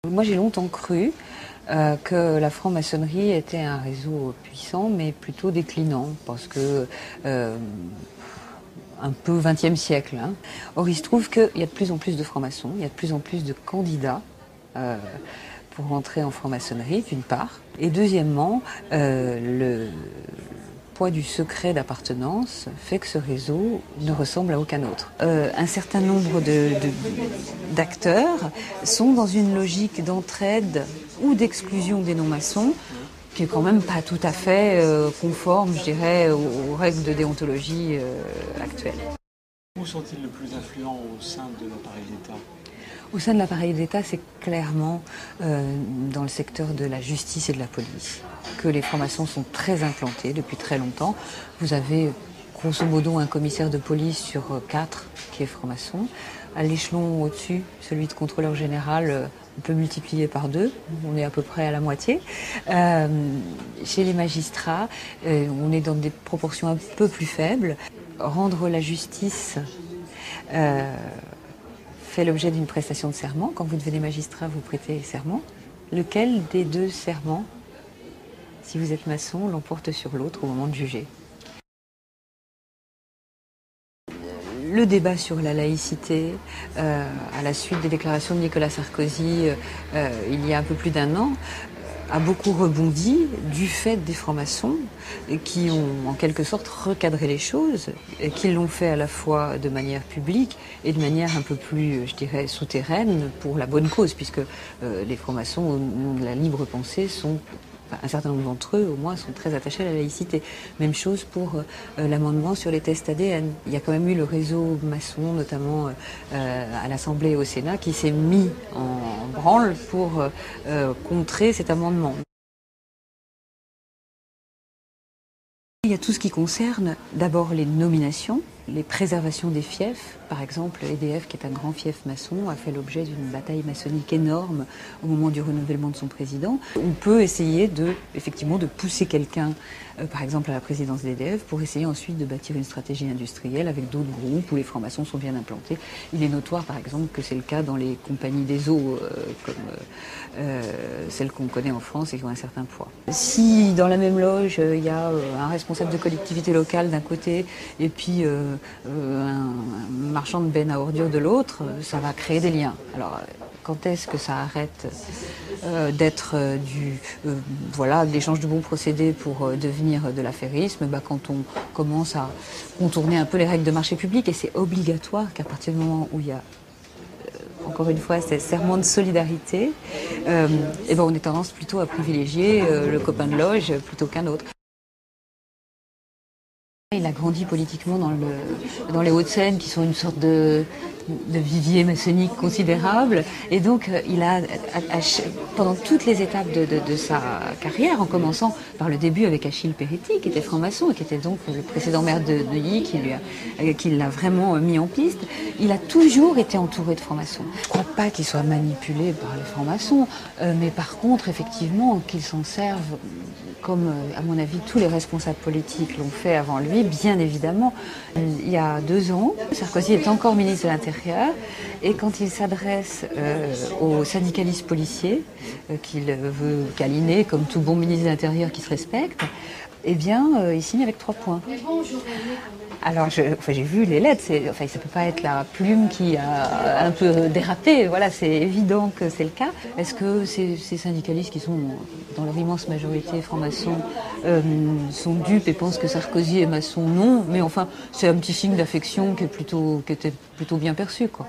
Moi, j'ai longtemps cru que la franc-maçonnerie était un réseau puissant, mais plutôt déclinant, parce que un peu XXe siècle. Hein. Or, il se trouve qu'il y a de plus en plus de francs-maçons, il y a de plus en plus de candidats pour rentrer en franc-maçonnerie, d'une part. Et deuxièmement, le poids du secret d'appartenance fait que ce réseau ne ressemble à aucun autre. Un certain nombre d'acteurs sont dans une logique d'entraide ou d'exclusion des non-maçons qui est quand même pas tout à fait conforme, je dirais, aux règles de déontologie actuelles. Où sont-ils le plus influents au sein de l'appareil d'État ? Au sein de l'appareil d'État, c'est clairement dans le secteur de la justice et de la police que les francs-maçons sont très implantés depuis très longtemps. Vous avez grosso modo un commissaire de police sur 4 qui est franc-maçon. À l'échelon au-dessus, celui de contrôleur général, on peut multiplier par 2, on est à peu près à la moitié. Chez les magistrats, on est dans des proportions un peu plus faibles. Rendre la justice fait l'objet d'une prestation de serment. Quand vous devenez magistrat, vous prêtez serment. Lequel des deux serments, si vous êtes maçon, l'emporte sur l'autre au moment de juger ? Le débat sur la laïcité, à la suite des déclarations de Nicolas Sarkozy il y a un peu plus d'1 an, a beaucoup rebondi du fait des francs-maçons qui ont en quelque sorte recadré les choses, et qui l'ont fait à la fois de manière publique et de manière un peu plus, je dirais, souterraine pour la bonne cause, puisque les francs-maçons, au nom de la libre pensée, un certain nombre d'entre eux, au moins, sont très attachés à la laïcité. Même chose pour l'amendement sur les tests ADN. Il y a quand même eu le réseau maçon, notamment à l'Assemblée et au Sénat, qui s'est mis en branle pour contrer cet amendement. Il y a tout ce qui concerne d'abord les nominations, les préservations des fiefs. Par exemple, EDF, qui est un grand fief maçon, a fait l'objet d'une bataille maçonnique énorme au moment du renouvellement de son président. On peut essayer effectivement de pousser quelqu'un, par exemple à la présidence d'EDF, pour essayer ensuite de bâtir une stratégie industrielle avec d'autres groupes où les francs-maçons sont bien implantés. Il est notoire, par exemple, que c'est le cas dans les compagnies des eaux, comme celles qu'on connaît en France et qui ont un certain poids. Si dans la même loge, il y a un responsable de collectivité locale d'un côté et puis un marchand de bennes à ordures de l'autre, ça va créer des liens. Alors, quand est-ce que ça arrête d'être voilà, de l'échange de bons procédés pour devenir de l'affairisme? Quand on commence à contourner un peu les règles de marché public, et c'est obligatoire qu'à partir du moment où il y a encore une fois, ces serments de solidarité, on est tendance plutôt à privilégier le copain de loge plutôt qu'un autre. Il a grandi politiquement dans les Hauts-de-Seine, qui sont une sorte de vivier maçonnique considérable. Et donc, il a, pendant toutes les étapes de sa carrière, en commençant par le début avec Achille Peretti, qui était franc-maçon et qui était donc le précédent maire de Neuilly, qui l'a vraiment mis en piste, il a toujours été entouré de francs-maçons. Je ne crois pas qu'il soit manipulé par les francs-maçons, mais par contre, effectivement, qu'il s'en serve, comme, à mon avis, tous les responsables politiques l'ont fait avant lui, bien évidemment. Il y a 2 ans, Sarkozy est encore ministre de l'Intérieur, et quand il s'adresse aux syndicalistes policiers, qu'il veut câliner comme tout bon ministre de l'Intérieur qui se respecte, il signe avec 3 points. Alors, j'ai vu les lettres, ça ne peut pas être la plume qui a un peu dérapé, voilà, c'est évident que c'est le cas. Est-ce que ces syndicalistes qui sont dans leur immense majorité francs-maçons sont dupes et pensent que Sarkozy est maçon? Non, mais enfin, c'est un petit signe d'affection qui était plutôt bien perçu, quoi.